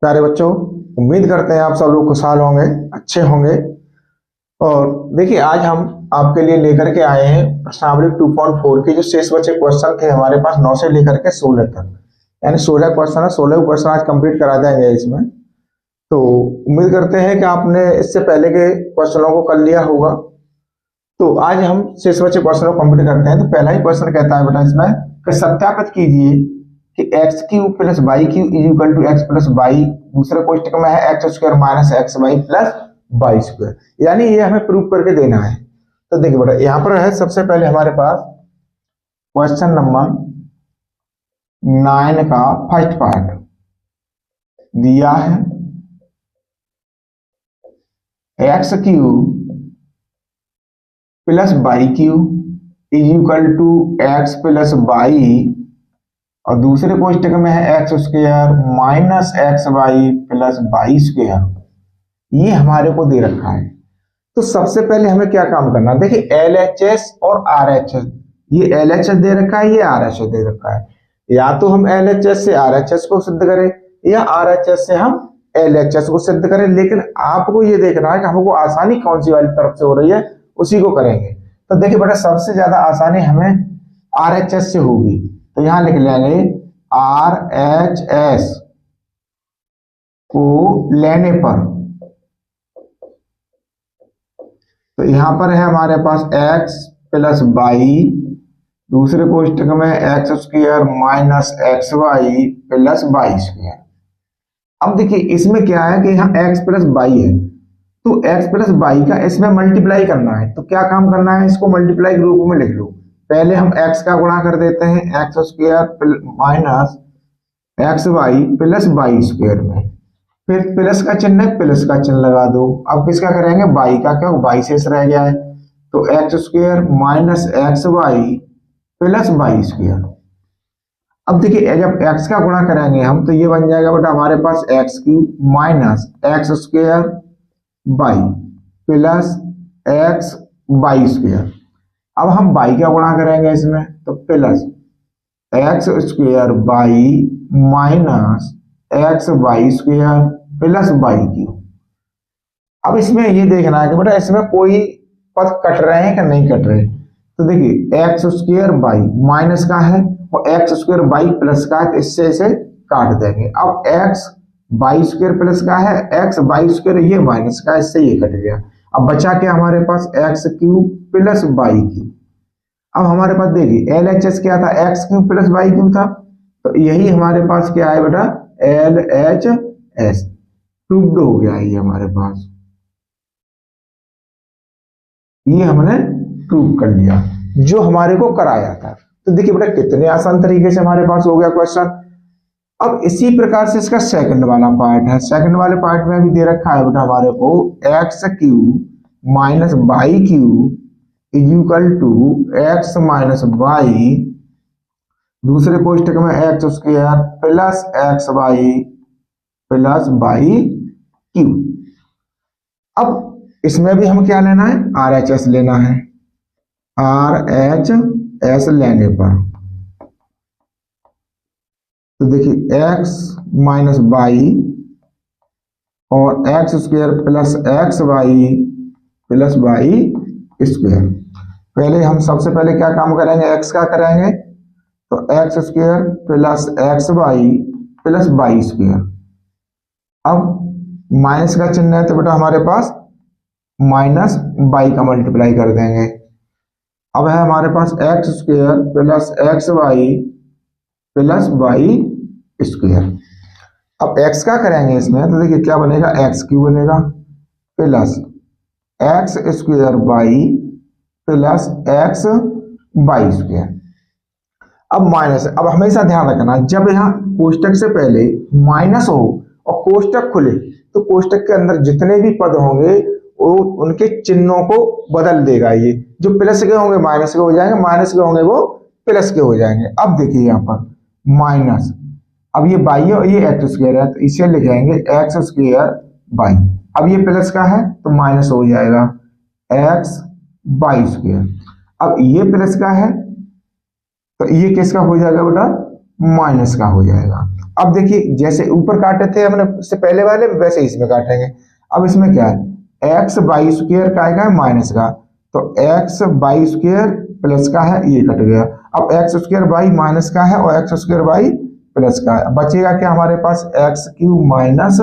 प्यारे बच्चों, उम्मीद करते हैं आप सब लोग खुशहाल होंगे, अच्छे होंगे। और देखिए, आज हम आपके लिए लेकर के आए हैं प्रश्नावली 2.4 के जो शेष बचे क्वेश्चन थे हमारे पास 9 से लेकर के 16 तक, यानी 16 क्वेश्चन है। 16 क्वेश्चन आज कंप्लीट करा देंगे इसमें। तो उम्मीद करते हैं कि आपने इससे पहले के क्वेश्चनों को कर लिया होगा। तो आज हम शेष बचे क्वेश्चनों को कंप्लीट करते हैं। तो पहला ही क्वेश्चन कहता है बेटा इसमें कि सत्यापित कीजिए कि x cube plus y cube is equal to x plus y. दूसरे क्वेश्चन में है x square minus x y plus y square, यानी ये हमें प्रूव करके देना है। तो देखिए बेटा, यहाँ पर है सबसे पहले हमारे पास क्वेश्चन नंबर 9 का फर्स्ट पार्ट दिया है। X cube plus y cube is equal to x plus y, और दूसरे क्वेश्चन में है x square minus x y plus y square. ये हमारे को दे रखा है। तो सबसे पहले हमें क्या काम करना है, देखिए LHS और RHS, ये LHS दे रखा है, ये RHS दे रखा है। या तो हम LHS से RHS को सिद्ध करें या RHS से हम LHS को सिद्ध करें, लेकिन आपको ये देखना है कि हमको आसानी कौन सी वाली तरफ से हो रही है, उसी को करेंगे। तो देखिए बेटा, सबसे ज्यादा आसानी हमें RHS से होगी, तो यहां लिख लेंगे RHS को लेने पर, तो यहां पर है हमारे पास x प्लस वाई, दूसरे क्वेश्चन में x square minus x y plus y square. अब देखिए इसमें क्या है कि यहाँ x प्लस वाई है, तो x प्लस वाई का इसमें मल्टीप्लाई करना है। तो क्या काम करना है, इसको मल्टीप्लाई के रूप में लिख लो। पहले हम x का गुणा कर देते हैं x square minus x y plus y square में, फिर प्लस का चिन्ह है, प्लस का चिन्ह लगा दो। अब किसका करेंगे, वाई का, क्या वाई शेष रह गया है, तो x square minus x y plus y square. अब देखिए जब x का गुणा करेंगे हम, तो ये बन जाएगा बेटा हमारे पास x cube minus x square y plus x y square. अब हम y का गुणा करेंगे इसमें, तो plus x square y minus x y square plus y cube. अब इसमें ये देखना है कि बेटा इसमें कोई पद कट रहे हैं कि नहीं कट रहे। तो देखिए एक्स स्क्वायर वाई माइनस का है और एक्स स्क्वायर वाई प्लस का है, तो इससे इसे काट देंगे। अब एक्स वाई स्क्वायर प्लस का है, एक्स वाई स्क्वायर ये माइनस का है, इससे ये कट गया। अब बचा क्या हमारे पास, x cube plus y cube. अब हमारे पास देखिए LHS क्या था, x cube plus y cube था, तो यही हमारे पास क्या है बेटा LHS, प्रूव्ड हो गया ये हमारे पास, ये हमने प्रूव कर लिया जो हमारे को कराया था। तो देखिए बेटा कितने आसान तरीके से हमारे पास हो गया क्वेश्चन। अब इसी प्रकार से इसका सेकंड वाला पार्ट है। सेकंड वाले पार्ट में भी दे रखा है बेटा हमारे को x cube minus y cube is equal to x minus y, दूसरे क्वेश्चन में x square plus x y plus y cube. अब इसमें भी हम क्या लेना है, RHS लेना है। RHS लेने पर तो देखिए x माइनस वाई और x square plus x y plus y square. पहले हम सबसे पहले क्या काम करेंगे, x का करेंगे, तो x square plus x y plus y square. अब माइनस का चिन्ह है, तो बेटा हमारे पास माइनस वाई का मल्टीप्लाई कर देंगे। अब है हमारे पास x square plus x y plus y square. अब x का करेंगे इसमें, तो देखिए क्या बनेगा, एक्स क्यू बनेगा plus x square y plus x y square. अब माइनस, अब हमेशा ध्यान रखना जब यहाँ कोष्टक से पहले माइनस हो और कोष्टक खुले, तो कोष्टक के अंदर जितने भी पद होंगे वो उनके चिन्हों को बदल देगा। ये जो प्लस के होंगे माइनस के हो जाएंगे, माइनस के होंगे वो प्लस के हो जाएंगे। अब देखिए यहाँ पर माइनस, अब ये वाई है और ये एक्स स्क्वायर है, तो इसे लिखेंगे एक्स स्क्वायर वाई। अब ये प्लस का है तो माइनस हो जाएगा एक्स वाई स्क्वायर। अब ये प्लस का है तो ये किसका हो जाएगा बेटा, माइनस का हो जाएगा। अब देखिए जैसे ऊपर काटे थे हमने इससे पहले वाले में, वैसे इसमें काटेंगे। अब इसमें क्या है, एक्स बाई स्क्वायर का आएगा माइनस का, तो एक्स बाई स्क्वायर प्लस का है, ये कट गया। अब एक्स स्क्वायर बाई माइनस का है और एक्स स्क्वायर बाई प्लस का है, बचेगा क्या हमारे पास, x cube minus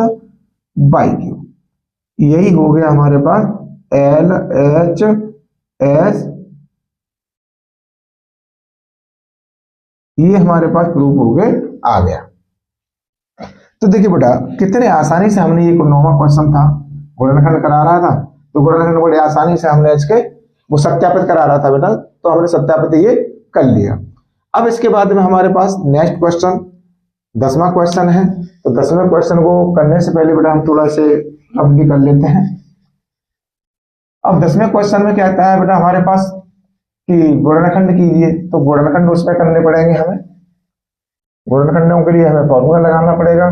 y cube. यही हो गया हमारे पास एल एच एस, ये हमारे पास प्रूफ हो गए आ गया। तो देखिए बेटा कितने आसानी से हमने, ये 9वां क्वेश्चन था, गुणनखंड करा रहा था, तो गुणनखंड बड़े आसानी से हमने इसके वो सत्यापित करा रहा था बेटा, तो हमने सत्यापित ये कर लिया। अब इसके बाद में हमारे पास नेक्स्ट क्वेश्चन 10वां क्वेश्चन है। तो 10वें क्वेश्चन को करने से पहले बेटा हम थोड़ा से अब भी कर लेते हैं। अब 10वें क्वेश्चन में क्या कहता है बेटा हमारे पास कि गुणनखंड कीजिए, तो गुणनखंड उसमें करने पड़ेंगे हमें, गुणनखंडों के लिए हमें फॉर्मूला लगाना पड़ेगा।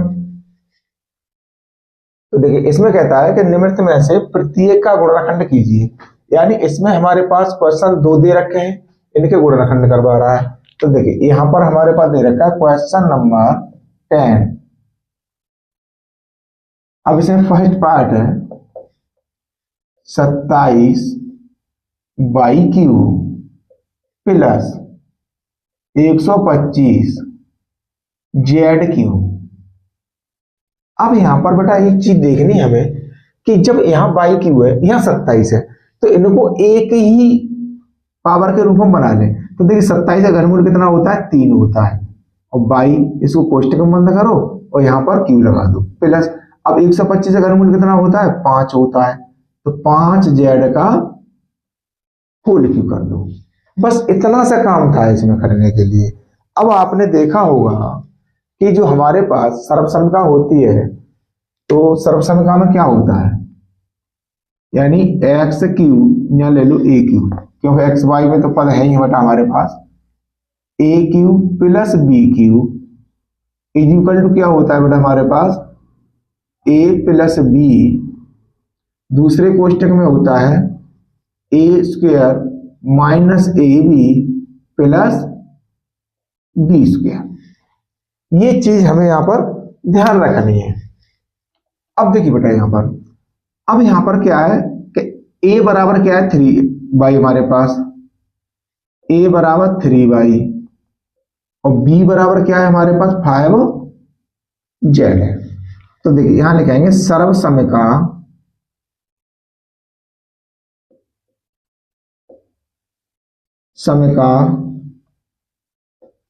तो देखिए इसमें कहता है कि निम्नलिखित में से प्रत्येक का गुणनखंड कीजिए, यानी इसमें हमारे पास क्वेश्चन 2 दे रखे हैं, इनके गुणनखंड करवा रहा है। तो देखिए यहां पर हमारे पास दे रखा है क्वेश्चन नंबर 10। अब इसमें फर्स्ट पार्ट है 27 by Q plus 125 Z Q. अब यहां पर बेटा एक चीज देखनी है हमें कि जब यहां बाई क्यू है, यहां 27 है, तो इनको एक ही पावर के रूप में बना लें। तो देखिए 27 का घनमूल कितना होता है, 3 होता है, और बाई इसको कोष्टक में बंद करो और यहां पर क्यू लगा दो प्लस। अब 125 का घनमूल कितना होता है, 5 होता है, तो 5 जेड का होल क्यू कर दो। बस इतना सा काम था इसमें करने के लिए। अब आपने देखा होगा कि जो हमारे पास सर्वसमिका होती है, तो सर्वसमिका में क्या होता है, यानी एक्स क्यू या ले लो ए क्यू, क्योंकि एक्स वाई में तो पद है ही बेटा हमारे पास, a cube plus b cube is equal to क्या होता है बेटा हमारे पास, ए प्लस बी, दूसरे कोष्टक में होता है a square minus a b plus b square. ये चीज हमें यहां पर ध्यान रखनी है। अब देखिए बेटा यहां पर, अब यहां पर क्या है कि a बराबर क्या है 3 बाई हमारे पास, a बराबर 3 बाई, और b बराबर क्या है हमारे पास 5 जेड है। तो देखिए यहां लिखेंगे सर्वसमिका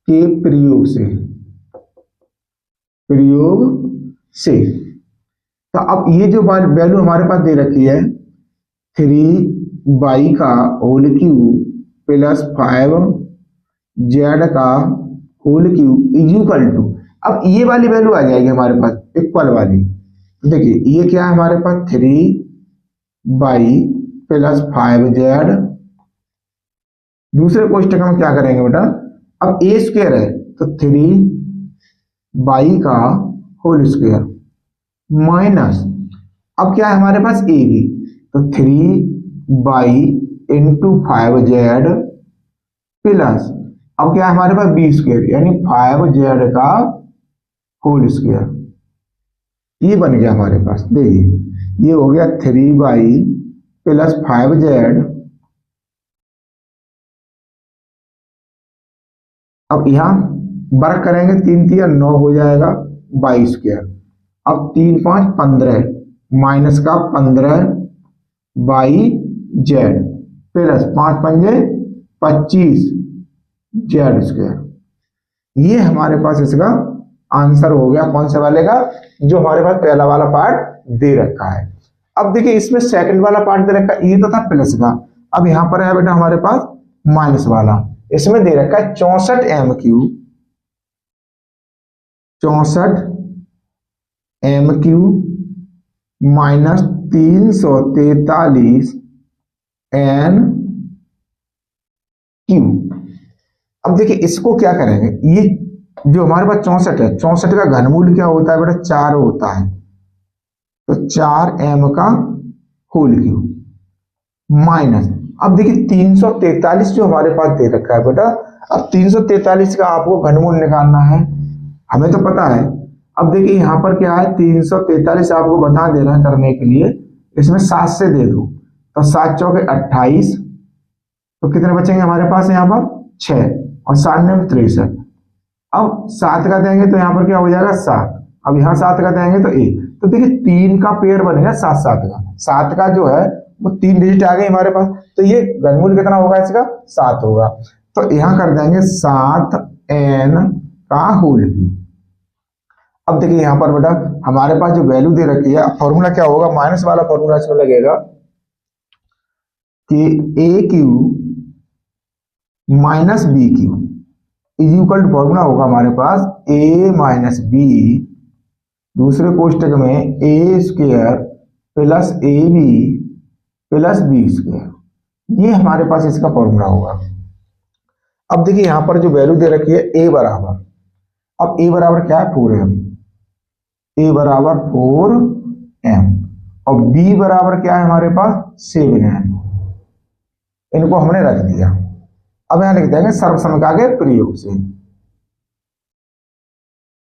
के प्रयोग से। तो अब ये जो वैल्यू हमारे पास दे रखी है 3 बाई का होल क्यू प्लस 5 जेड का whole cube is equal to, अब ये वाली वैल्यू आ जाएगी हमारे पास इक्वल वाली। देखिए ये क्या है हमारे पास 3 बाई प्लस 5 जेड, दूसरे कोष्टक में क्या करेंगे बेटा, अब ए स्क्वायर है तो 3 बाई का होल स्क्वायर माइनस, अब क्या है हमारे पास ए बी, तो 3 बाई इंटू 5 जेड प्लस, अब क्या है हमारे पास बी स्क्वायर यानी 5 जेड का होल स्क्वायर। ये बन गया हमारे पास, देखिए ये हो गया 3 बाई प्लस 5 जेड। अब यहां वर्क करेंगे 3 3 9 हो जाएगा बाई स्क्वायर, अब 3 5 15 माइनस का 15 by Z plus 5 5 25 Z square. ये हमारे पास इसका आंसर हो गया, कौन से वाले का, जो हमारे पास पहला वाला पार्ट दे रखा है। अब देखिए इसमें सेकंड वाला पार्ट दे रखा है, ये तो था प्लस का, अब यहां पर है बेटा हमारे पास माइनस वाला, इसमें दे रखा है 64 m cube, 64 m cube minus 343 n cube. अब देखिए इसको क्या करेंगे, ये जो हमारे पास 64 है, 64 का घनमूल क्या होता है बेटा 4 होता है, तो 4 एम का होल क्यू माइनस, अब देखिए 343 जो हमारे पास दे रखा है बेटा, अब 343 का आपको घनमूल निकालना है। हमें तो पता है अब देखिए यहाँ पर क्या है, 343 आपको बता दे रहा है करने के लिए, इसमें 7 से दे दो तो 7 चौके 28, तो कितने बचेंगे हमारे पास यहाँ पर 6 और 7 में 63। अब 7 का देंगे तो यहाँ पर क्या हो जाएगा 7, अब यहाँ 7 का देंगे तो 1, तो देखिए 3 का पेयर बनेगा 7 7 का, 7 का जो है वो 3 डिजिट आ गए हमारे पास, तो ये घनमूल कितना होगा इसका 7 होगा। तो यहाँ कर देंगे 7n का होल क्यूब। अब देखिए यहाँ पर बेटा हमारे पास जो वैल्यू दे रखी है, फॉर्मूला क्या होगा, माइनस वाला फॉर्मूला इसमें लगेगा कि a cube minus b cube is equal to, formula होगा हमारे पास a माइनस बी, दूसरे कोष्टक में a square plus a b plus b square, ये हमारे पास इसका फॉर्मूला होगा। अब देखिए यहां पर जो वैल्यू दे रखी है a बराबर, अब a बराबर क्या है 4m, a बराबर 4m और b बराबर क्या है हमारे पास 7n, इनको हमने रख दिया। अब यहां लिख देंगे सर्वसमिका के प्रयोग से,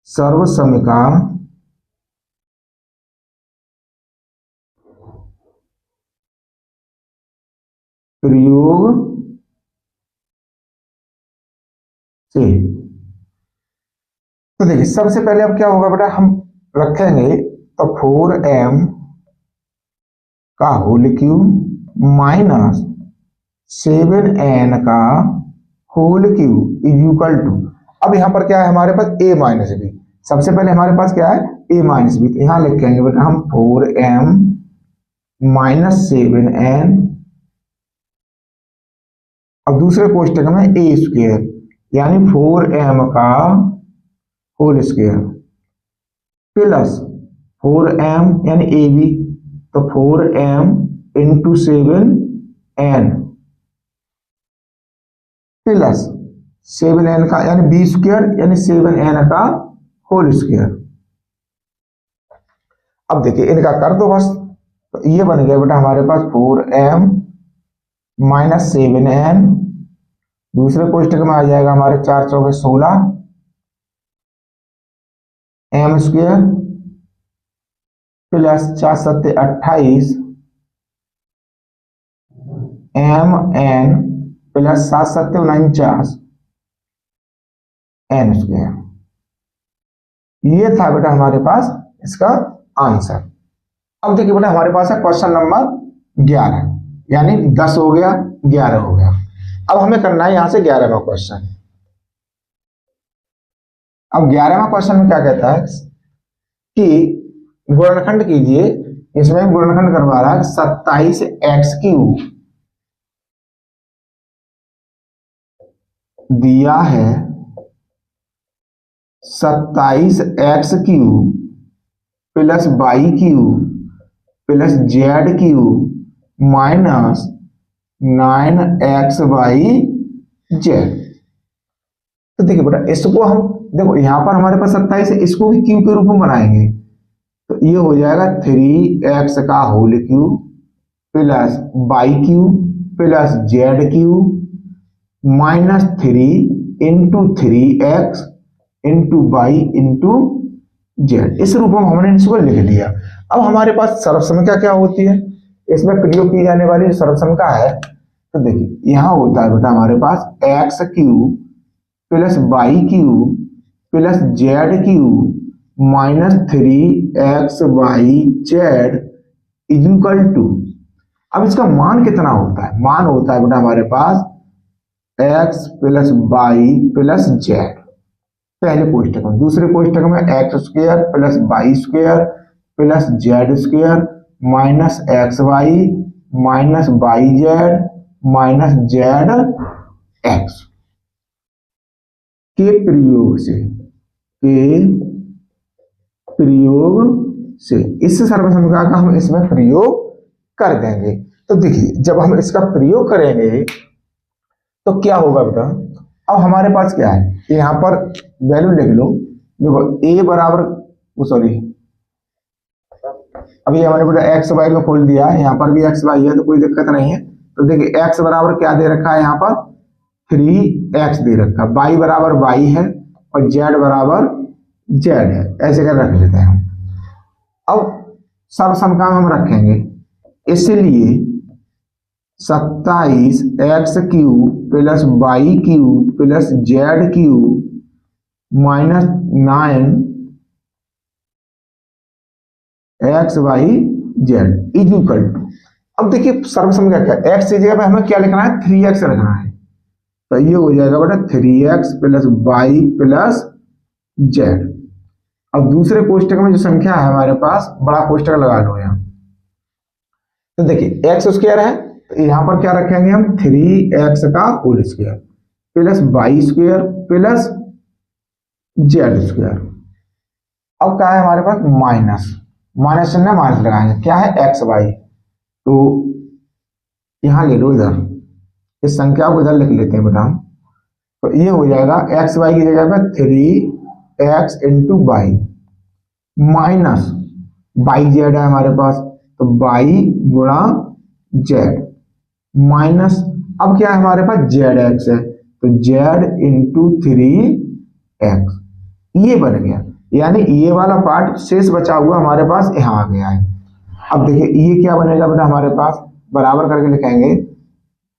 सर्वसमिका प्रयोग से। तो देखिए सबसे पहले अब क्या होगा बेटा, हम रखेंगे तो 4m का होल क्यूब माइनस 7n का whole cube is equal to, अब यहां पर क्या है हमारे पास a माइनस बी, सबसे पहले हमारे पास क्या है a माइनस बी, तो यहां लिखेंगे बेटा हम 4m माइनस 7n, अब दूसरे कोष्टक में a स्क्वायर यानी 4m का होल स्क्वायर प्लस 4m यानी ए बी, तो 4m into 7n plus 7n का यानी बी स्क्वायर यानी 7n का होल स्क्वायर। अब देखिए इनका कर दो बस, तो ये बन गया बेटा हमारे पास 4m माइनस 7n, दूसरे कोष्टक में आ जाएगा हमारे 4 चौके 16 m स्क्वायर प्लस 4 सत्ते 28 mn प्लस 7 सत्ते 49 n स्क्वायर। ये था बेटा हमारे पास इसका आंसर। अब देखिए बेटा हमारे पास है क्वेश्चन नंबर 11, यानी 10 हो गया 11 हो गया। अब हमें करना है यहां से 11वां क्वेश्चन। अब 11वां क्वेश्चन में क्या कहता है कि गुणनखंड कीजिए, इसमें गुणनखंड करवा रहा है 27x क्यूब दिया है 27x cube plus y cube plus z cube minus 9xy z. तो देखिए बेटा इसको हम देखो यहां पर हमारे पास 27 है, इसको भी क्यूब के रूप में बनाएंगे, तो ये हो जाएगा 3x का whole cube plus y cube plus z cube minus 3 into 3x into y into z. इस रूप में हमने इसको लिख लिया। अब हमारे पास सर्वसमिका क्या होती है, इसमें प्रयोग की जाने वाली सर्वसमिका है, तो देखिए यहां होता है बेटा हमारे पास x cube plus y cube plus z cube minus 3xy z is equal to, अब इसका मान कितना होता है, मान होता है बेटा हमारे पास x plus y plus z पहले कोष्टक में, दूसरे कोष्टक में x square plus y square plus z square minus x y minus y z minus z x के प्रयोग से इस सर्वसमिका का हम इसमें प्रयोग कर देंगे। तो देखिए जब हम इसका प्रयोग करेंगे तो क्या होगा बेटा, अब हमारे पास क्या है, यहां पर वैल्यू लिख लो, देखो a बराबर सॉरी अभी हमने बेटा एक्स वाई में खोल दिया है, यहाँ पर भी एक्स वाई है तो कोई दिक्कत नहीं है। तो देखिए x बराबर क्या दे रखा है, यहाँ पर 3x दे रखा है, y बराबर y है और z बराबर जेड है, ऐसे कर रख लेते हैं हम। अब सब समकाम हम रखेंगे, इसलिए 27 x cube plus y cube plus z cube minus 9 x y z is equal to. अब देखिए सर्वसम्मति क्या है, एक्स की जगह पे हमें क्या लिखना है, 3x रखना है। तो ये हो जाएगा बेटा 3x plus y plus z. अब दूसरे कोष्टक में जो संख्या है हमारे पास, बड़ा कोष्टक लगा लो यहाँ। तो देखिए एक्स स्क्वायर है, तो यहाँ पर क्या रखेंगे हम, 3x का whole square plus y square plus z square. अब क्या है हमारे पास, माइनस, माइनस चिन्ह माइनस लगाएंगे, क्या है एक्स वाई। तो यहां ले लो, इधर इस संख्या को इधर लिख लेते हैं बेटा हम। तो ये हो जाएगा एक्स वाई की जगह पे 3x into y minus y z है हमारे पास, तो वाई गुणा जेड माइनस, अब क्या है हमारे पास जेड एक्स है, तो जेड इंटू 3x, ये बन गया। यानी ये वाला पार्ट शेष बचा हुआ हमारे पास यहाँ आ गया है। अब देखिए ये क्या बनेगा बेटा हमारे पास, बराबर करके लिखेंगे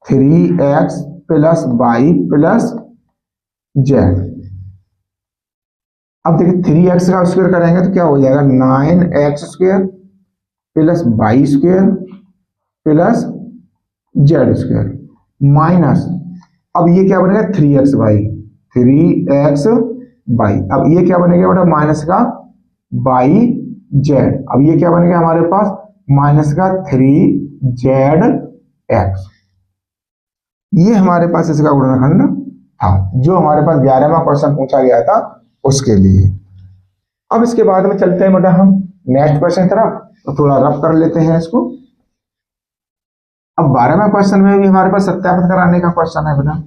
3x plus y plus z. अब देखिए 3x का स्क्वायर करेंगे तो क्या हो जाएगा, 9x square plus y square plus z square minus, अब ये क्या बनेगा 3x वाई, 3x वाई। अब ये क्या बनेगा बेटा, माइनस का वाई जेड। अब ये क्या बनेगा हमारे पास, माइनस का 3z x। ये हमारे पास इसका गुणनखंड था, जो हमारे पास 11वां क्वेश्चन पूछा गया था उसके लिए। अब इसके बाद में चलते हैं बेटा हम नेक्स्ट क्वेश्चन की तरफ, तो थोड़ा रफ कर लेते हैं इसको। अब 12वें क्वेश्चन में भी हमारे पास सत्यापित कराने का क्वेश्चन है बेटा,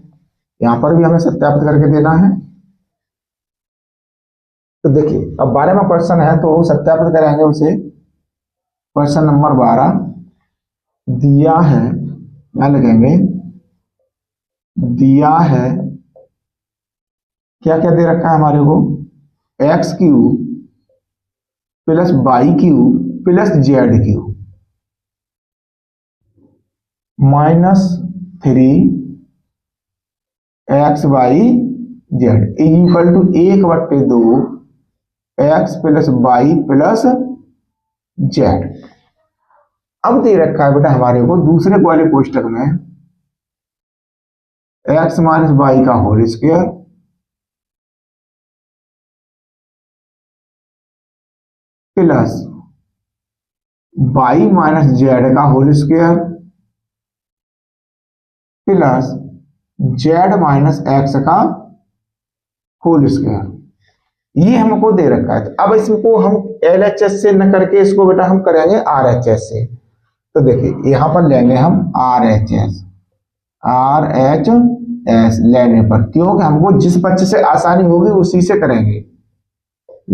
यहां पर भी हमें सत्यापित करके देना है। तो देखिए अब 12वां क्वेश्चन है तो सत्यापित करेंगे उसे। क्वेश्चन नंबर 12 दिया है, क्या लिखेंगे, दिया है, क्या क्या दे रखा है हमारे को, x cube plus y cube plus z cube minus 3 x y z is equal to 1/2 x plus y plus z. अब दे रखा है बेटा हमारे को दूसरे वाले कोष्टक में एक्स माइनस वाई का whole square plus y minus z का whole square plus z minus x का होल स्क्वायर, ये हमको दे रखा है। तो अब इसको हम LHS से न करके इसको बेटा हम करेंगे RHS से। तो देखिए यहां पर लेंगे हम RHS, RHS लेने पर, क्योंकि हमको जिस बच्चे से आसानी होगी उसी से करेंगे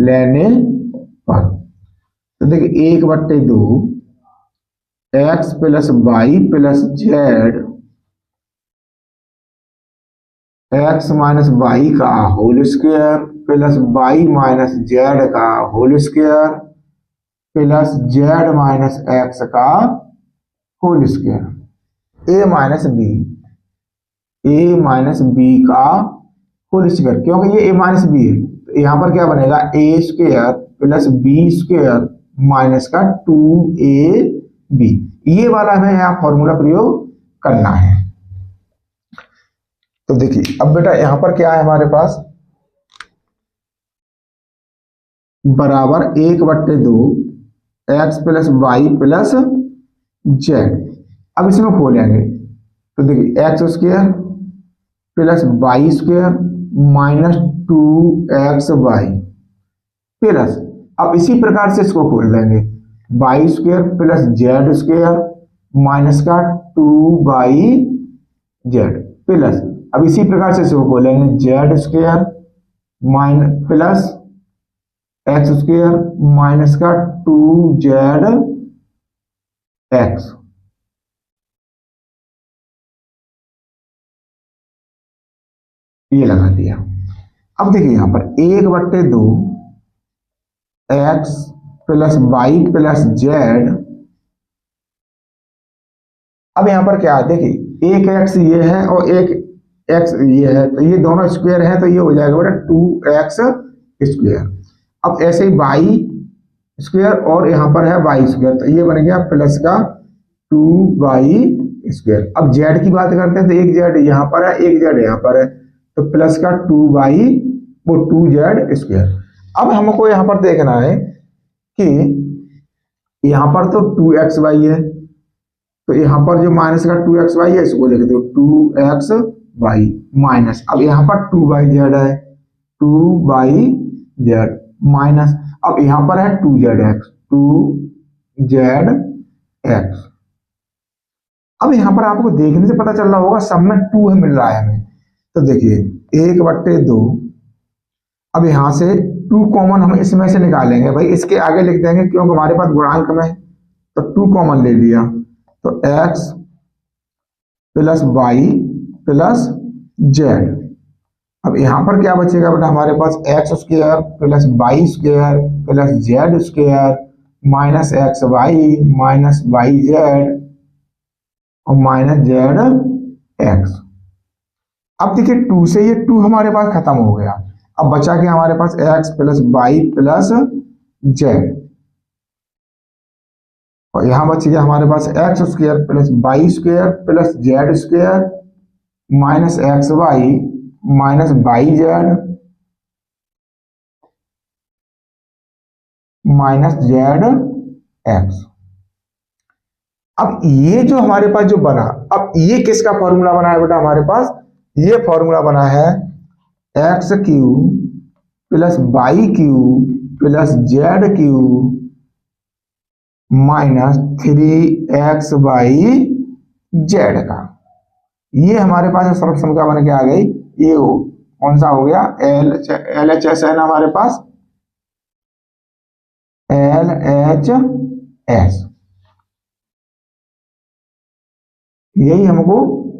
लेने पर। तो देखिए 1/2 x plus y plus z x minus y का whole square plus y minus z का whole square plus z minus x का whole square, a minus b का होल स्क्वायर, क्योंकि ये ए माइनस बी है तो यहां पर क्या बनेगा, a square plus b square minus का 2ab। ये वाला हमें यहाँ फॉर्मूला प्रयोग करना है। तो देखिए अब बेटा यहां पर क्या है हमारे पास, बराबर 1/2 x plus y plus z. अब इसमें खोलेंगे तो देखिए x square plus y square minus 2x y plus, अब इसी प्रकार से इसको खोल देंगे, y square plus z square minus का 2y जेड प्लस, अब इसी प्रकार से इसको खोलेंगे Z square minus plus x square minus का 2z एक्स। ये लगा दिया। अब देखिए यहां पर 1/2 x plus y plus z. अब यहां पर क्या है, देखिए एक एक्स ये है और एक एक्स ये है, तो ये दोनों स्क्वायर है, तो ये हो जाएगा बेटा 2x स्क्वायर। अब ऐसे ही वाई स्क्वायर और यहाँ पर है वाई स्क्वायर, तो ये बन गया प्लस का 2y स्क्वायर। अब जेड की बात करते हैं, तो एक जेड यहाँ पर है, एक जेड यहाँ पर है, तो प्लस का 2y वो 2z स्क्वायर। अब हमको यहाँ पर देखना है कि यहाँ पर तो 2xy है, तो यहाँ पर जो माइनस का 2xy है इसको लिख दो 2xy माइनस, अब यहाँ पर 2yz है, 2yz माइनस, अब यहाँ पर है 2zx, 2zx। अब यहाँ पर आपको देखने से पता चल रहा होगा सब में 2 मिल रहा है हमें, तो देखिए 1/2। अब यहाँ से 2 कॉमन हम इसमें से निकालेंगे, भाई इसके आगे लिख देंगे क्योंकि हमारे पास गुणांक में, तो 2 कॉमन ले लिया, तो x plus y plus z. अब यहां पर क्या बचेगा बेटा हमारे पास, x square plus y square plus z square minus x y minus y z और माइनस जेड एक्स। अब देखिए 2 से ये 2 हमारे पास खत्म हो गया, अब बचा के हमारे पास x plus y plus z, और यहां बच गया हमारे पास x square plus y square plus z square minus x y minus y z minus z x. अब ये जो हमारे पास जो बना, अब ये किसका फॉर्मूला बना है बेटा हमारे पास, ये फॉर्मूला बना है x cube plus y cube plus z cube minus 3xy z का। ये हमारे पास सर्व समीकरण बन के आ गई, ये कौन सा हो गया, LHS है ना हमारे पास, LHS। यही हमको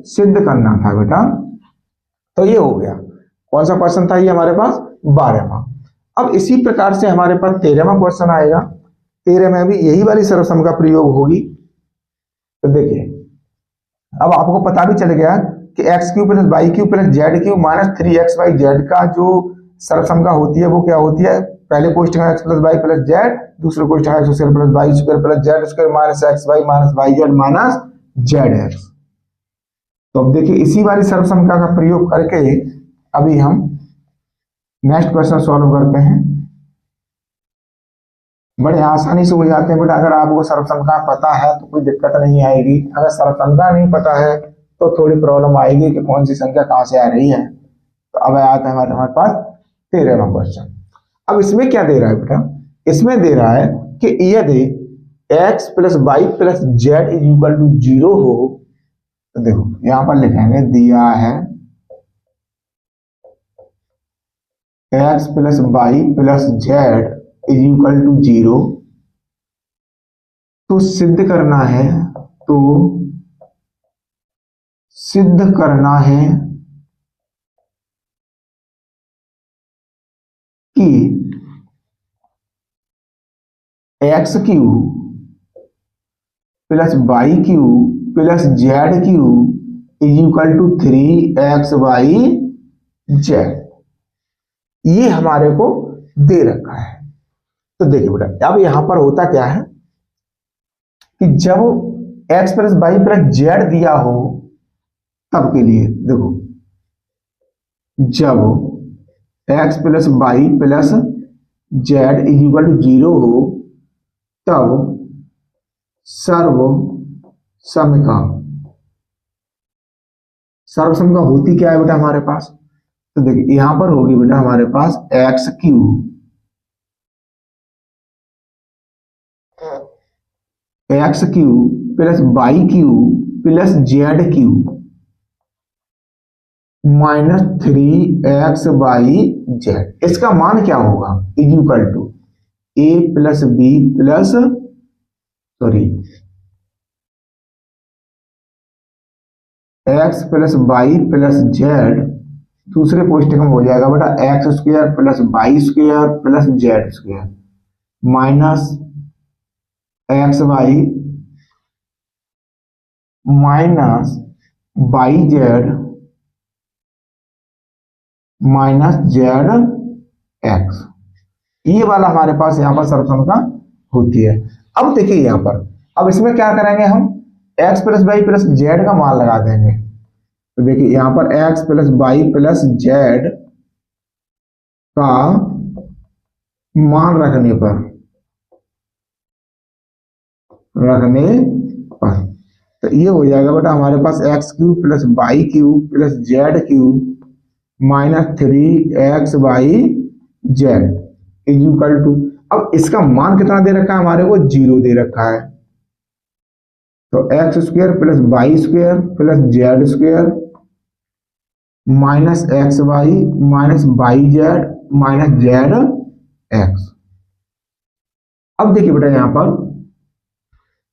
सिद्ध करना था बेटा, तो ये हो गया। कौन सा क्वेश्चन था ये हमारे पास, 12वां। अब इसी प्रकार से हमारे पास 13वां क्वेश्चन आएगा, 13 में भी यही वाली सर्वसम का प्रयोग होगी। तो देखिए अब आपको पता भी चल गया कि x cube plus y cube plus z cube minus 3xy z का जो सर्वसंख्या होती है वो क्या होती है, पहले क्वेश्चन है x plus y plus z, दूसरे क्वेश्चन है x square plus y square plus z square minus x y minus y z minus z x. तो अब देखिए इसी वाली सर्वसंख्या का प्रयोग करके अभी हम नेक्स्ट क्वेश्चन सॉल्व करते हैं। बड़े आसानी से हो जाते हैं बेटा, अगर आपको सर्वसंख्या पता है तो कोई दिक्कत नहीं आएगी, अगर सर्वसंख्या नहीं पता है तो थोड़ी प्रॉब्लम आएगी कि कौन सी संख्या कहां से आ रही है। तो अब आता है हमारे पास 13वां क्वेश्चन। अब इसमें क्या दे रहा है बेटा, इसमें दे रहा है कि यदि x plus y plus z is equal to 0 हो, तो देखो यहां पर लिखेंगे दिया है x plus y plus z is equal to 0, तो सिद्ध करना है, तो सिद्ध करना है कि x cube plus y cube plus z cube is equal to 3xy z, ये हमारे को दे रखा है। तो देखिए बेटा अब यहां पर होता क्या है कि जब x plus y plus z दिया हो तब के लिए देखो, जब x plus y plus z is equal to 0 हो तब सर्व समीकरण, सर्व समीकरण होती क्या है बेटा हमारे पास, तो देखिए यहां पर होगी बेटा हमारे पास x cube plus y cube plus z cube minus 3xy z, इसका मान क्या होगा, is equal to a plus b plus x plus y plus z, दूसरे कोष्टक में हो जाएगा बेटा x square plus y square plus z square minus x y minus y z minus z x, ये वाला हमारे पास यहाँ पर सर्वसम्मता होती है। अब देखिए यहाँ पर, अब इसमें क्या करेंगे हम, x plus y plus z का मान लगा देंगे। तो देखिए यहाँ पर x plus y plus z का मान रखने पर तो ये हो जाएगा बेटा हमारे पास x cube plus y cube plus z cube minus 3x y z is equal to, अब इसका मान कितना दे रखा है हमारे को, 0 दे रखा है। तो x square plus y square plus z square minus x y minus y z minus z x. अब देखिए बेटा यहाँ पर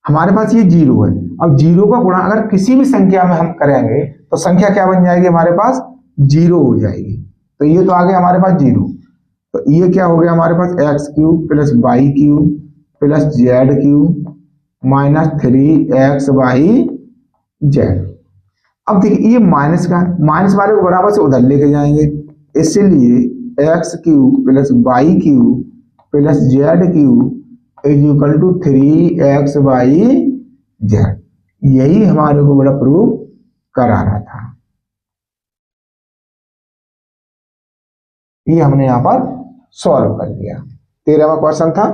हमारे पास ये 0 है। अब 0 का गुणा अगर किसी भी संख्या में हम करेंगे तो संख्या क्या बन जाएगी हमारे पास, 0 हो जाएगी। तो ये तो आ गया हमारे पास 0। तो ये क्या हो गया हमारे पास, x cube plus y cube plus z cube minus 3x y z. अब देखिए ये माइनस का, माइनस वाले को बराबर से उधर लेके जाएंगे, इसलिए x cube plus y cube plus z cube is equal to 3x y z. यही हमारे को बड़ा प्रूव करा रहा था। ये हमने यहां पर सॉल्व कर दिया। 13वां क्वेश्चन था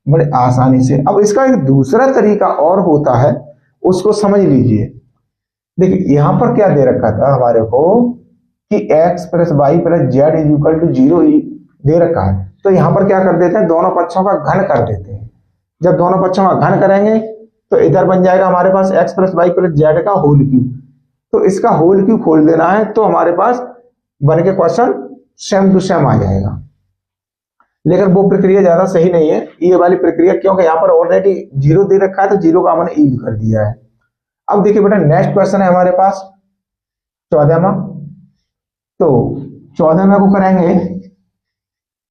बड़े आसानी से। अब इसका एक दूसरा तरीका और होता है, उसको समझ लीजिए। देखिए यहां पर क्या दे रखा था हमारे को कि x plus y plus z is equal to 0 दे रखा है। तो यहां पर क्या कर देते हैं, दोनों पक्षों का घन कर देते हैं। जब दोनों पक्षों का घन करेंगे तो इधर बन जाएगा हमारे पास x plus y plus z का होल क्यूब। तो इसका होल क्यूब खोल देना है तो हमारे पास बन के क्वेश्चन सेम टू सेम आ जाएगा। लेकिन वो प्रक्रिया ज्यादा सही नहीं है ये वाली प्रक्रिया, क्योंकि यहाँ पर ऑलरेडी 0 दे रखा है तो 0 का हमने यूज कर दिया है। अब देखिए बेटा नेक्स्ट क्वेश्चन है हमारे पास 14वां। तो 14वां को करेंगे,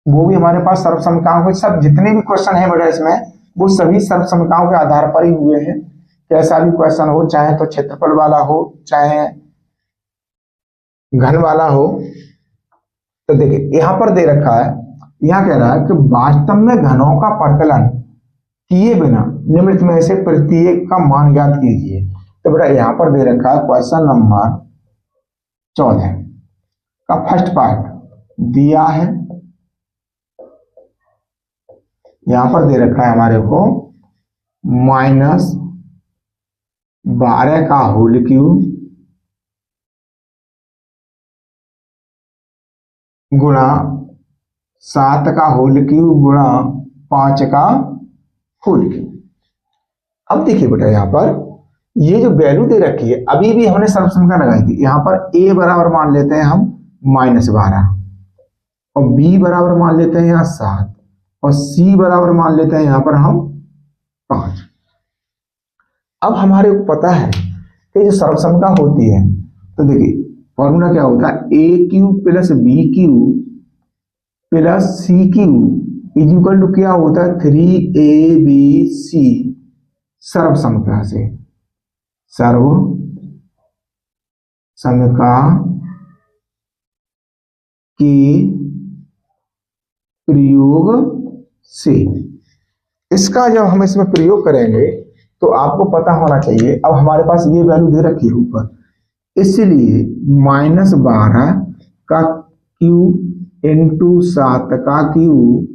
वो भी हमारे पास सर्वसम्मताओं के, सब जितने भी क्वेश्चन है बेटा इसमें वो सभी सर्वसम्मताओं के आधार पर ही हुए हैं। कैसा भी क्वेश्चन हो, चाहे तो क्षेत्रफल वाला हो चाहे घन वाला हो। तो देखिए यहां पर दे रखा है, यहां कह रहा है कि वास्तव में घनों का परकलन किए बिना निम्नलिखित में से प्रत्येक का मान ज्ञात कीजिए। तो बेटा यहां पर दे रखा है क्वेश्चन नंबर 14 का फर्स्ट पार्ट दिया है। यहां पर दे रखा है हमारे को -12 का होल क्यूब गुणा 7 का होल क्यूब गुणा 5 का होल क्यूब। अब देखिए बेटा यहाँ पर ये जो वैल्यू दे रखी है, अभी भी हमने सर्वसम्मता लगाई थी। यहाँ पर a बराबर मान लेते हैं हम -12 और b बराबर मान लेते हैं यहाँ 7 और c बराबर मान लेते हैं यहाँ पर हम 5। अब हमारे को पता है कि जो सर्वसम्मता होती है, तो देखिए फॉर्मूला क्या होता है, a cube plus b cube plus c cube is equal to क्या होता है 3abc सर्वसम्मता से, सर्वसम्मता के प्रयोग से। इसका जब हम इसमें प्रयोग करेंगे तो आपको पता होना चाहिए, अब हमारे पास ये वैल्यू दे रखी है ऊपर, इसलिए -12 का क्यूब इंटू 7 का क्यूब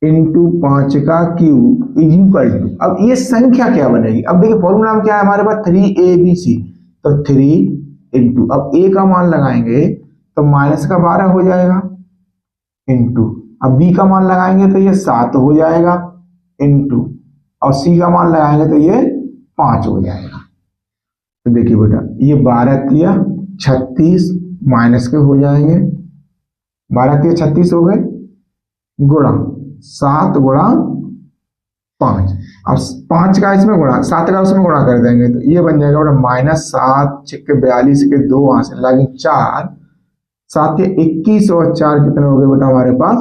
इंटू 5 का क्यूब इज इक्वल टू, अब ये संख्या क्या बनेगी। अब देखिए फॉर्मूला में क्या है हमारे पास 3abc, तो 3 इंटू, अब a का मान लगाएंगे तो -12 हो जाएगा इंटू, अब b का मान लगाएंगे तो ये 7 हो जाएगा इंटू, और c का मान लगाएंगे तो ये 5 हो जाएगा। तो देखिए बेटा ये 12 36 माइनस के हो जाएंगे, 12 36 हो गए गुणा 7 गुणा 5, अब 5 का इसमें गुणा 7 का उसमें गुणा कर देंगे तो ये बन जाएगा बेटा -7 6 42 के 2 हासिल लगे 4 7 के 21 और 4 कितने हो गए बेटा हमारे पास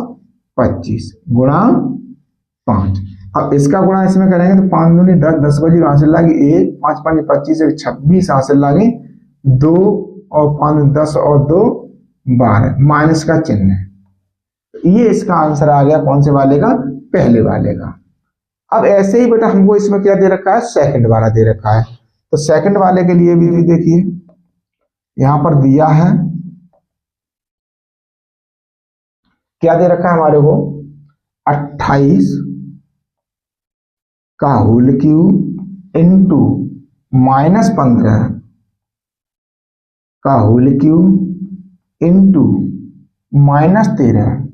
25 गुणा 5। अब इसका गुणा इसमें करेंगे तो 5 दूनी 10, 10 बजी हासिल लागे 1, 5 5 25, 26 हासिल लागे 2 और 5 10 और 2 12, माइनस का चिन्ह है। ये इसका आंसर आ गया कौन से वाले का, पहले वाले का। अब ऐसे ही बेटा हमको इसमें क्या दे रखा है, सेकंड वाला दे रखा है। तो सेकंड वाले के लिए भी देखिए यहां पर दिया है, क्या दे रखा है हमारे को, 28 का होल क्यूब इंटू -15 का होल क्यूब इंटू -13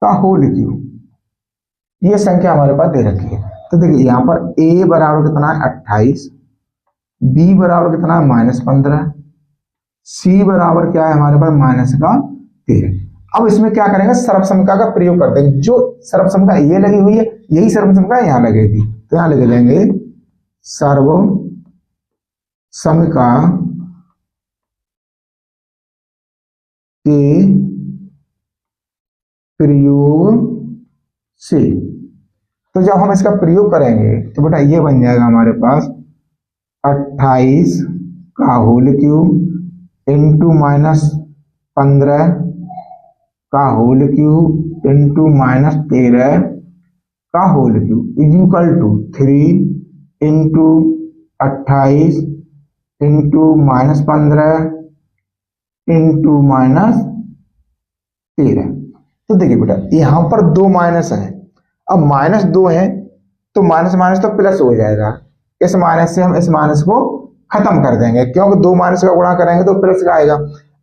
का होल क्यूब। ये संख्या हमारे पास दे रखी है। तो देखिए यहां पर a बराबर कितना है 28, b बराबर कितना है -15, c बराबर क्या है हमारे पास -13। अब इसमें क्या करेंगे, सर्वसमिका का प्रयोग करते हैं। जो सर्वसमिका ये लगी हुई है यही सर्वसमिका यहां लगेगी, तो यहां लगे लेंगे सर्वसमिका के प्रयोग से। तो जब हम इसका प्रयोग करेंगे तो बेटा ये बन जाएगा हमारे पास 28 का होल क्यूब इंटू -15 का होल क्यूब इंटू -13 का whole cube is equal to 3 into 28 into -15 into -13। तो देखिए बेटा यहां पर 2 माइनस है, अब -2 है तो माइनस माइनस तो प्लस हो जाएगा। इस माइनस से हम इस माइनस को खत्म कर देंगे, क्योंकि 2 माइनस का गुणा करेंगे तो प्लस का आएगा।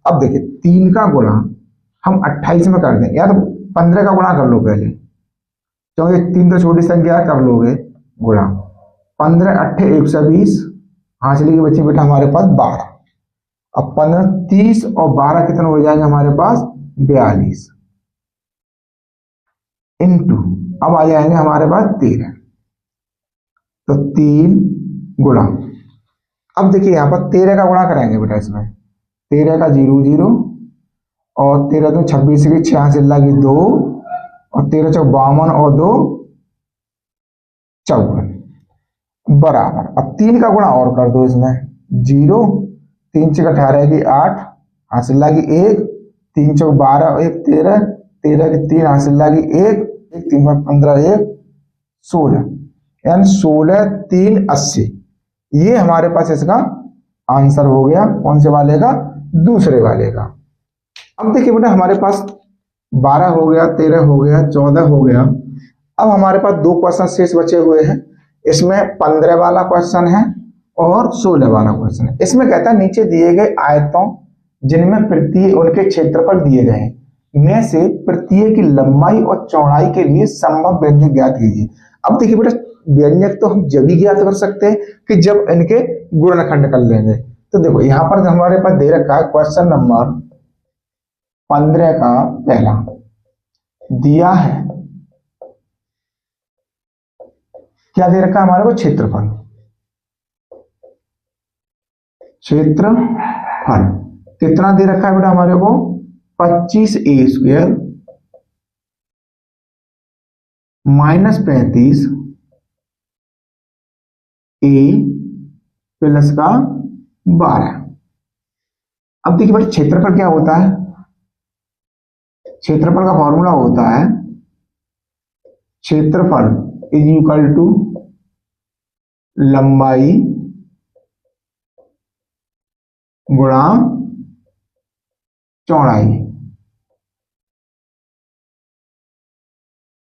अब देखिए 3 का गुणा हम 28 में कर दें, या तो 15 का गुणा कर लो पहले, क्योंकि 3 तो छोटी संख्या कर लोगे गुणा। 15 8 120 हासिल की बच्ची बेटा हमारे पास 12। अब 15 30 और 12 कितना हो जाएंगे हमारे पास 42 इंटू अब आ जाएंगे हमारे पास 13। तो 3 गुणा, अब देखिए यहां पर 13 का गुणा करेंगे बेटा, इसमें 13 का 0 0 और 13 तो 26 की 86 लगी 2 और 13 चौक 52 और 2 54 बराबर। अब 3 का गुणा और कर दो इसमें 0, 3 6 18 की 8 हासिल लगी 1, 3 चौक 12 1 13, 13 की 3 हासिल लगी 1, 3 15 1 16, यानी 16 3 80। ये हमारे पास इसका आंसर हो गया कौन से वाले का, दूसरे वाले का। अब देखिए बेटा हमारे पास 12 हो गया, 13 हो गया, 14 हो गया। अब हमारे पास 2 क्वेश्चन शेष बचे हुए हैं। इसमें 15 वाला क्वेश्चन है और 16 वाला क्वेश्चन है। इसमें कहता है नीचे दिए गए आयतों जिनमें प्रत्येक उनके क्षेत्रफल दिए गए हैं में से प्रत्येक की लंबाई और चौड़ाई के लिए संभव व्यंजक ज्ञात कीजिए। अब देखिए बेटा व्यंजक तो हम जब ही ज्ञात कर सकते हैं कि जब इनके गुणनखंड कर लेंगे। तो देखो यहां पर हमारे पास दे रखा है क्वेश्चन नंबर 15 का पहला दिया है, क्या दे रखा है हमारे को, क्षेत्रफल। क्षेत्रफल कितना दे रखा है बेटा हमारे को, 25a² -35 a प्लस का 12। अब देखिए बेटा क्षेत्रफल क्या होता है, क्षेत्रफल का फॉर्मूला होता है क्षेत्रफल इज इक्वल टू लंबाई गुणा चौड़ाई।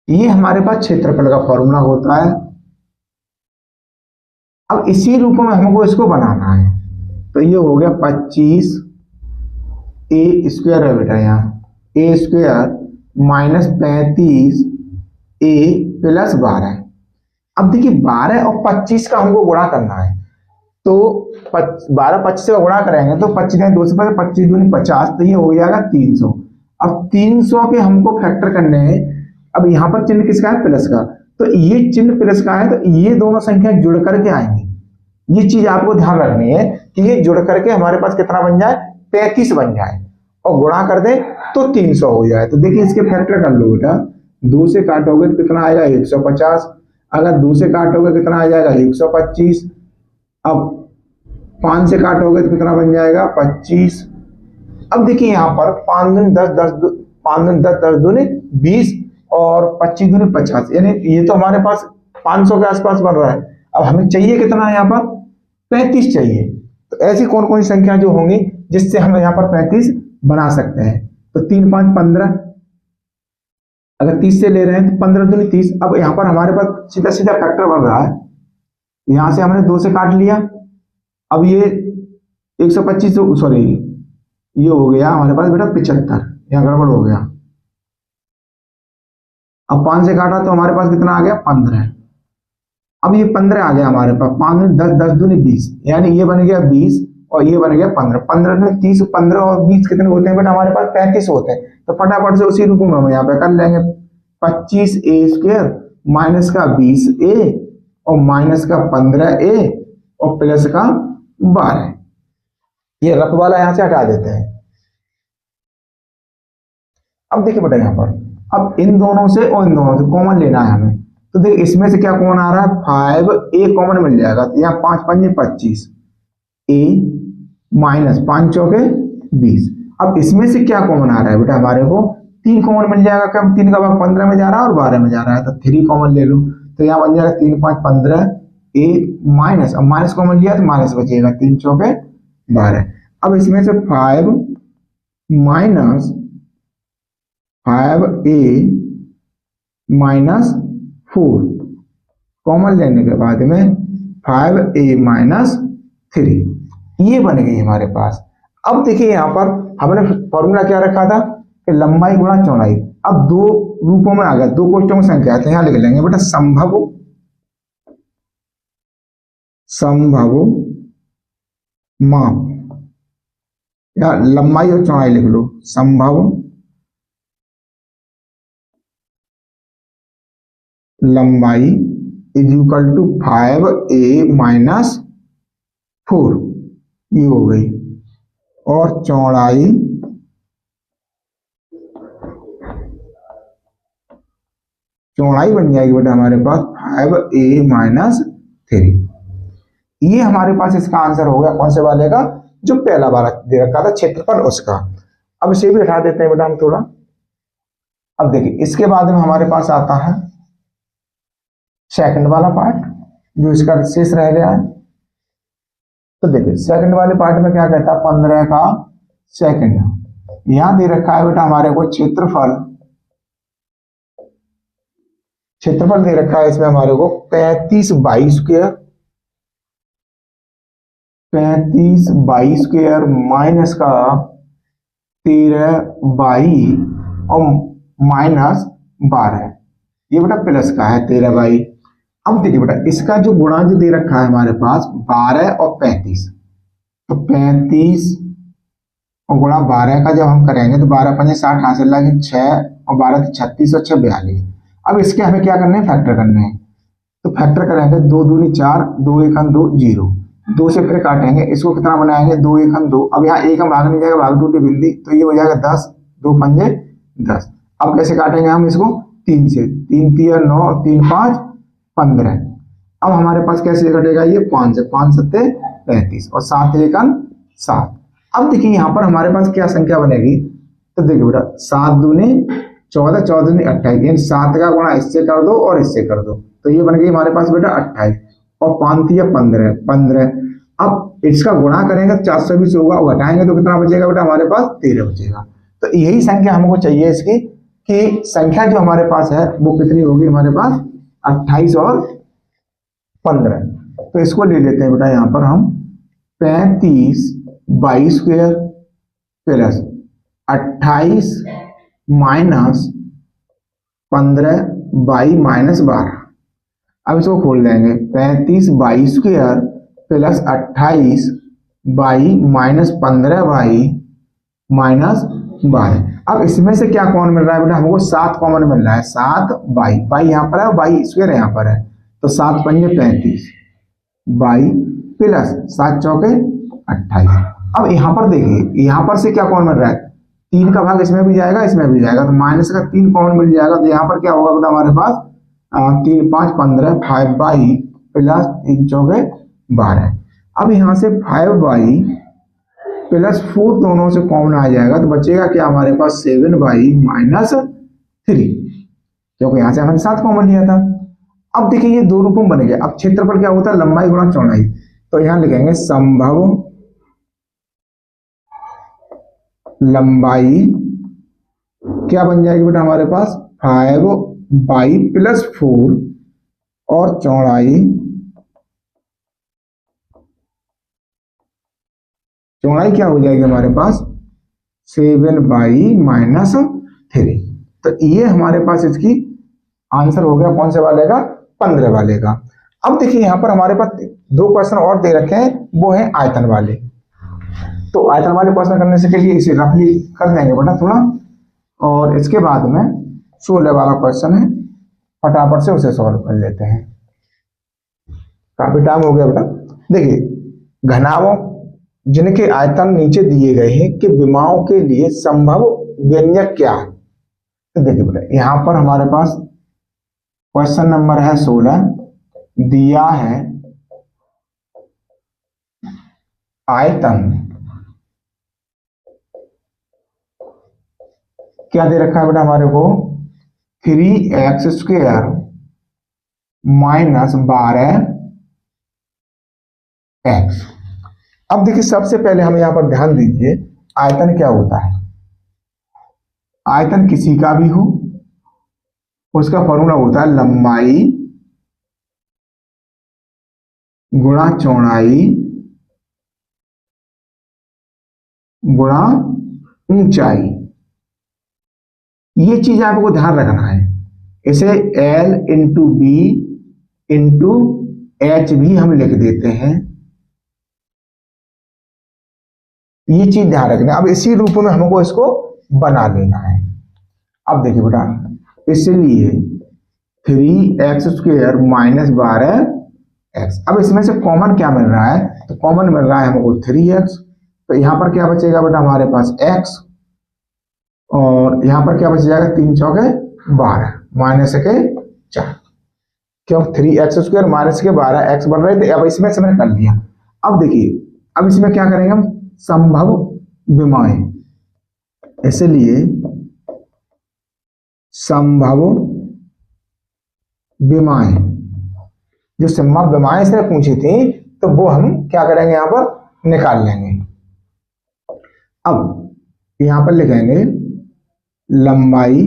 ये हमारे पास क्षेत्रफल का फॉर्मूला होता है। अब इसी रूप में हमको इसको बनाना है, तो ये हो गया 25 a² है बेटा, यहाँ a² -35 a प्लस 12। अब देखिए 12 और 25 का हमको गुणा करना है, तो 12 25 का गुणा करेंगे तो 25 2 से 25 दूनी 50, तो ये हो जाएगा 300। अब 300 के हमको फैक्टर करने हैं। अब यहाँ पर चिन्ह किसका है, प्लस का, तो ये चिन्ह प्लस का है, तो ये दोनों संख्या जुड़ करके आएंगी। ये चीज आपको ध्यान रखनी है कि ये जुड़ करके हमारे पास कितना बन जाए, 35 बन जाए, और गुणा कर दे तो 300 हो जाए। तो देखिए इसके फैक्टर कर लो बेटा, 2 से काटोगे तो कितना आएगा 150, अगर 2 से काटोगे कितना आ जाएगा 125, अब 5 से काटोगे तो कितना बन जाएगा 25। अब देखिए यहाँ पर 5 दूनी 10, 5 दूनी 10, 10 दूनी 20 और 25 दूनी 50, यानी ये तो हमारे पास 500 के आसपास बन रहा है। अब हमें चाहिए कितना है यहाँ पर 35 चाहिए। तो ऐसी कौन कौन सी संख्या जो होंगी जिससे हम यहाँ पर 35 बना सकते हैं। तो 3 5 15, अगर 30 से ले रहे हैं तो 15 दूनी 30। अब यहाँ पर हमारे पास सीधा सीधा फैक्टर बन रहा है, यहां से हमने 2 से काट लिया, अब ये 125, सॉरी ये हो गया हमारे पास बेटा 75, यहाँ गड़बड़ हो गया। अब 5 से काटा तो हमारे पास कितना आ गया 15। अब ये 15 आ गया हमारे पास, 5 दूनी 10, 10 दूनी 20, यानी ये बन गया 20 और ये बन गया 15। 15 में 30, 15 और 20 कितने होते हैं बेटा हमारे पास 35 होते हैं। तो फटाफट से उसी रूप में हम यहाँ पे कर लेंगे, 25a² माइनस का 20a और माइनस का 15a और प्लस का 12। ये रफ वाला यहां से हटा देते हैं। अब देखिए बेटा यहाँ पर, अब इन दोनों से और इन दोनों से कॉमन लेना है हमें। तो देखिए इसमें से क्या कॉमन आ रहा है 5a कॉमन मिल जाएगा, तो यहाँ 5 5 25 a माइनस 5 चौके 20। अब इसमें से क्या कॉमन आ रहा है बेटा हमारे को 3 कॉमन मिल जाएगा, कब 3 का भाग 15 में जा रहा है और 12 में जा रहा है, तो 3 कॉमन ले लो। तो यहाँ बन जाएगा 3 5 15 a माइनस, अब माइनस कॉमन लिया तो माइनस बचेगा, 3 चौके 12। अब इसमें से 5 माइनस 5a माइनस 4 कॉमन लेने के बाद में 5a माइनस 3, ये बन गई हमारे पास। अब देखिए यहाँ पर हमने फॉर्मूला क्या रखा था कि लंबाई गुणा चौड़ाई। अब 2 रूपों में आ गया, 2 कोष्ठकों की संख्या है, यहाँ लिख लेंगे बेटा संभव माप, या लंबाई और चौड़ाई लिख लो, संभव लंबाई is equal to 5a minus 4, ये हो गई, और चौड़ाई बन जाएगी बेटा हमारे पास 5a माइनस 3। ये हमारे पास इसका आंसर हो गया कौन से वाले का, जो पहला वाला दे रखा था क्षेत्रफल उसका। अब इसे भी हटा देते हैं बेटा हम थोड़ा। अब देखिए इसके बाद में हमारे पास आता है सेकंड वाला पार्ट, जो इसका शेष रह गया है। तो देखिए सेकंड वाले पार्ट में क्या कहता है 15 का सेकंड। यहां दे रखा है बेटा हमारे को क्षेत्रफल दे रखा है इसमें हमारे को 35/2, 35/2 माइनस का 13/, और माइनस 12, ये बेटा प्लस का है 13/। अब देखिए बेटा इसका जो गुणा जो दे रखा है हमारे पास 12 और 35, तो 35 और गुणा 12 का जब हम करेंगे तो 12 5 60 हासिल लगे 6 और 12 36 और 6 42। अब इसके हमें क्या करने हैं फैक्टर करने हैं। तो फैक्टर करेंगे 2 दूनी 4, 2 1 2 0, 2 से फिर काटेंगे, इसको कितना बनाएंगे 2 1 2। अब यहाँ 1 हम भाग नहीं जाएगा, भाग 2 की बिंदी, तो ये हो जाएगा 10, 2 पंजे 10। अब कैसे काटेंगे हम इसको 3 से, 3 3 9 और 3 5 15। अब हमारे पास कैसे कटेगा ये 5 से, 5 7 35 और 7 1 7। अब देखिए यहाँ पर हमारे पास क्या संख्या बनेगी, तो देखिए बेटा 7 दूनी 14, 14 दूनी 28, यानी 7 का गुणा इससे कर दो और इससे कर दो, तो ये बन गई हमारे पास बेटा 28 और 5 या 15। अब इसका गुणा करेंगे 420 होगा, और घटाएंगे तो कितना बचेगा बेटा हमारे पास 13 बचेगा। तो यही संख्या हमको चाहिए इसकी, कि संख्या जो हमारे पास है वो कितनी होगी हमारे पास 28 और 15। तो इसको ले लेते हैं बेटा यहाँ पर हम 35/2 प्लस 28 माइनस 15/- माइनस 12। अब इसको खोल देंगे 35/2 प्लस 28/- माइनस 15/- माइनस 12। अब इसमें से क्या कॉमन मिल रहा है बेटा हमको 7 कॉमन मिल रहा है, 7/, यहाँ पर है और 22 यहाँ पर है, तो 7 पंजे 35/, प्लस 7 चौके 28। अब यहाँ पर देखिए यहाँ पर से क्या कॉमन मिल रहा है 3 का भाग इसमें भी जाएगा, इसमें भी जाएगा, तो माइनस का 3 कॉमन मिल जाएगा, तो यहाँ पर क्या होगा बेटा हमारे पास 3 5 15 5/, प्लस 3 चौके 12। अब यहाँ से 5/, प्लस 4 दोनों से कॉमन आ जाएगा, तो बचेगा क्या हमारे पास 7/-3, क्योंकि यहाँ से हमने 7 कॉमन लिया था। अब देखिए ये दो रूपों में बन गया। अब क्षेत्रफल क्या होता है, लंबाई गुणा चौड़ाई, तो यहाँ लिखेंगे संभव लंबाई क्या बन जाएगी बेटा हमारे पास 5/, प्लस 4, और चौड़ाई क्या हो जाएगी हमारे पास 7/-3। तो ये हमारे पास इसकी आंसर हो गया कौन से वाले का, 15 वाले का। अब देखिए यहाँ पर हमारे पास 2 क्वेश्चन और दे रखे हैं, वो है आयतन वाले। तो आयतन वाले क्वेश्चन करने से के लिए इसे रफली कर देंगे बेटा थोड़ा, और इसके बाद में 16 वाला क्वेश्चन है, फटाफट से उसे सॉल्व कर लेते हैं, काफी टाइम हो गया बेटा। देखिए घनाओं जिनके आयतन नीचे दिए गए हैं कि विमाओं के लिए संभव व्यंजक क्या है, तो देखिए बेटा यहाँ पर हमारे पास क्वेश्चन नंबर है 16, दिया है आयतन क्या दे रखा है बेटा हमारे को 3x² - 12x। अब देखिए सबसे पहले हम यहां पर ध्यान दीजिए, आयतन क्या होता है। आयतन किसी का भी हो, उसका फॉर्मूला होता है लंबाई गुणा चौड़ाई गुणा ऊंचाई। ये चीज आपको ध्यान रखना है। इसे L × B × H भी हम लिख देते हैं, ये चीज ध्यान रखना। अब इसी रूप में हमको इसको बना लेना है। अब देखिए बेटा, इसलिए 3x² - 12x। अब इसमें से कॉमन क्या मिल रहा है, तो कॉमन मिल रहा है हमको 3x, तो यहां पर क्या बचेगा बेटा हमारे पास x, और यहां पर क्या बच जाएगा 3 चौके 12, -4, क्यों 3x² - 12x बन रहे थे। अब इसमें से मैंने कर लिया। अब देखिए अब इसमें क्या करेंगे हम, संभव विमाएं, इसलिए संभव विमाएं, जो संभव विमाएं से पूछी थी तो वो हम क्या करेंगे यहां पर निकाल लेंगे। अब यहां पर लिखेंगे लंबाई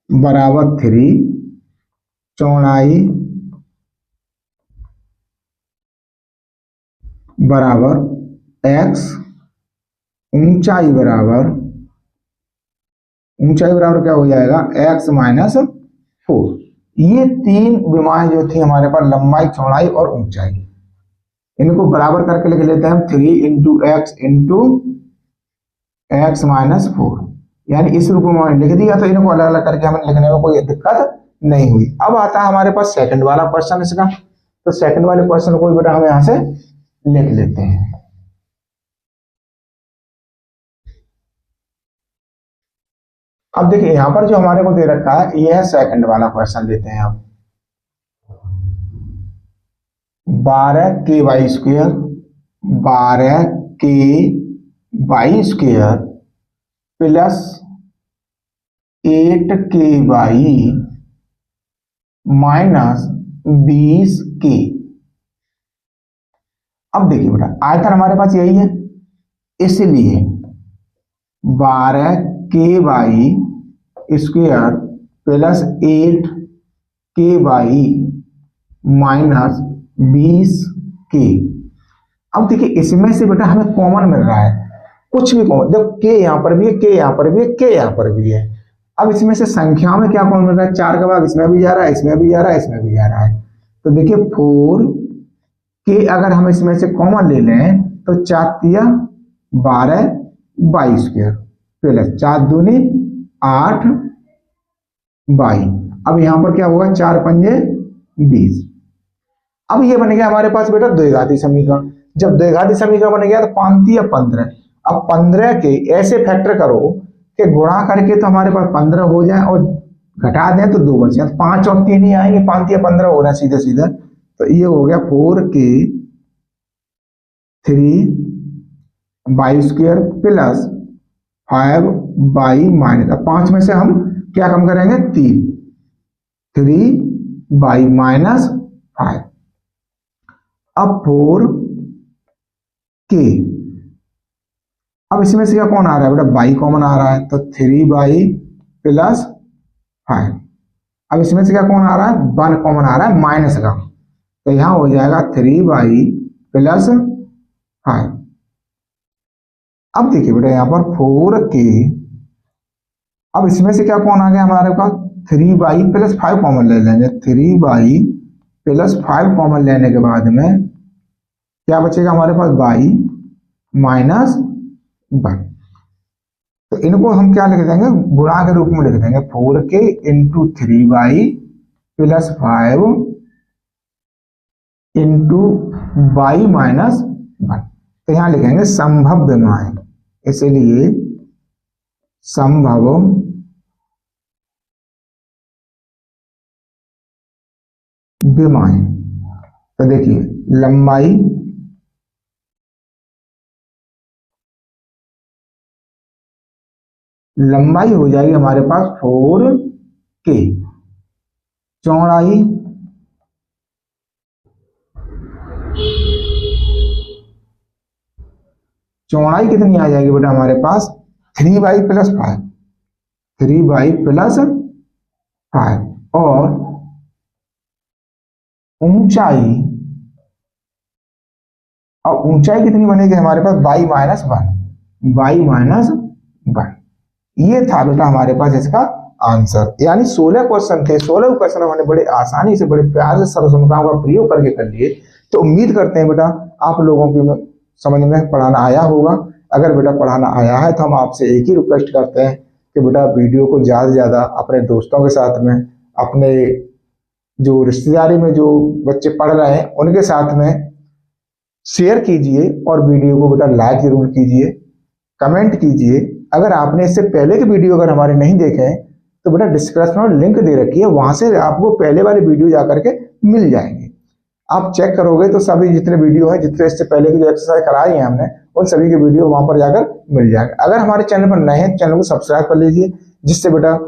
बराबर 3, चौड़ाई बराबर x, ऊंचाई बराबर क्या हो जाएगा x - 4। ये 3 विमाएं जो थी हमारे पास, लंबाई चौड़ाई और ऊंचाई, इनको बराबर करके लिख लेते हैं हम 3 × x × x - 4, यानी इस रूप में लिख दिया, तो इनको अलग अलग करके हमें लिखने में कोई दिक्कत नहीं हुई। अब आता है हमारे पास सेकंड वाला क्वेश्चन इसका, तो सेकंड वाले क्वेश्चन को बेटा हम यहां से लिख लेते हैं। अब देखिए यहां पर जो हमारे को दे रखा है ये है सेकंड वाला क्वेश्चन, लेते हैं अब 12k² - 12k² plus 8k/ -20k। अब देखिए बेटा आयतन हमारे पास यही है, इसलिए 12k² प्लस 8k/ -20k। अब देखिए इसमें से बेटा हमें कॉमन मिल रहा है, कुछ भी कॉमन, जब k यहां पर भी है, k यहां पर भी है, k यहां पर भी है। अब इसमें से संख्याओं में क्या कॉमन मिल रहा है, 4 का भाग इसमें भी जा रहा है, इसमें भी जा रहा है, इसमें भी जा रहा है। तो देखिए 4k अगर हम इसमें से कॉमन ले लें तो 4 तिया 12 22 प्लस 4 दूनी 8 22। अब यहां पर क्या होगा 4 पंजे 20। अब ये बन गया हमारे पास बेटा द्विघाती समीकरण। जब द्विघाती समीकरण बन गया तो 5 तिया 15। अब 15 के ऐसे फैक्टर करो कि गुणा करके तो हमारे पास 15 हो जाए और घटा दें तो 2 बचे, 5 और 3 ही आएंगे, 5 या 15 हो रहा है सीधे सीधे। तो ये हो गया 4k 3/² प्लस 5/, अब 5 में से हम क्या कम करेंगे, 3/-5। अब 4k, अब इसमें से क्या कौन आ रहा है बेटा, बाई कॉमन आ रहा है, तो 3/+5। अब इसमें से क्या कौन आ रहा है, 1 कॉमन आ रहा है माइनस का, तो यहां हो जाएगा 3/+5। अब देखिए बेटा यहाँ पर 4k, अब इसमें से क्या कौन आ गया हमारे पास, 3/+5 कॉमन ले लेंगे, 3/+5 कॉमन लेने के बाद में क्या बचेगा हमारे पास, y-1। तो इनको हम क्या लिख देंगे, गुणा के रूप में लिख देंगे, 4k इंटू 3/+5 इंटू y-1। तो यहां लिखेंगे संभव्यमाएं, इसलिए संभव विमाएं। तो देखिए लंबाई हो जाएगी हमारे पास 4k, चौड़ाई कितनी आ जाएगी बेटा हमारे पास, 3/+5, 3/+5। और ऊंचाई, और ऊंचाई कितनी बनेगी हमारे पास, y-1। ये था बेटा हमारे पास इसका आंसर। यानी 16 क्वेश्चन थे, 16 क्वेश्चन हमने बड़े आसानी से, बड़े प्यार से सर्वसमताओं का प्रयोग करके कर लिए। तो उम्मीद करते हैं बेटा आप लोगों की समझ में पढ़ाना आया होगा। अगर बेटा पढ़ाना आया है तो हम आपसे एक ही रिक्वेस्ट करते हैं कि बेटा वीडियो को ज़्यादा से ज़्यादा अपने दोस्तों के साथ में, अपने जो रिश्तेदारी में जो बच्चे पढ़ रहे हैं उनके साथ में शेयर कीजिए, और वीडियो को बेटा लाइक जरूर कीजिए, कमेंट कीजिए। अगर आपने इससे पहले के वीडियो अगर हमारे नहीं देखे हैं तो बेटा डिस्क्रिप्शन में लिंक दे रखी है, वहां से आपको पहले वाले वीडियो जाकर के मिल जाएंगे। आप चेक करोगे तो सभी जितने वीडियो हैं, जितने इससे पहले की जो एक्सरसाइज कराई है हमने, उन सभी के वीडियो वहां पर जाकर मिल जाएंगे। अगर हमारे चैनल पर नए हैं, चैनल को सब्सक्राइब कर लीजिए, जिससे बेटा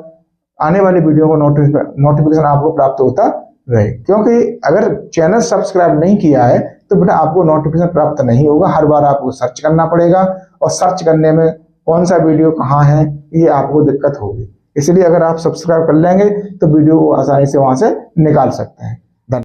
आने वाली वीडियो को नोटिफिकेशन आपको प्राप्त होता रहे। क्योंकि अगर चैनल सब्सक्राइब नहीं किया है तो बेटा आपको नोटिफिकेशन प्राप्त नहीं होगा, हर बार आपको सर्च करना पड़ेगा, और सर्च करने में कौन सा वीडियो कहाँ है ये आपको दिक्कत होगी। इसलिए अगर आप सब्सक्राइब कर लेंगे तो वीडियो को आसानी से वहां से निकाल सकते हैं।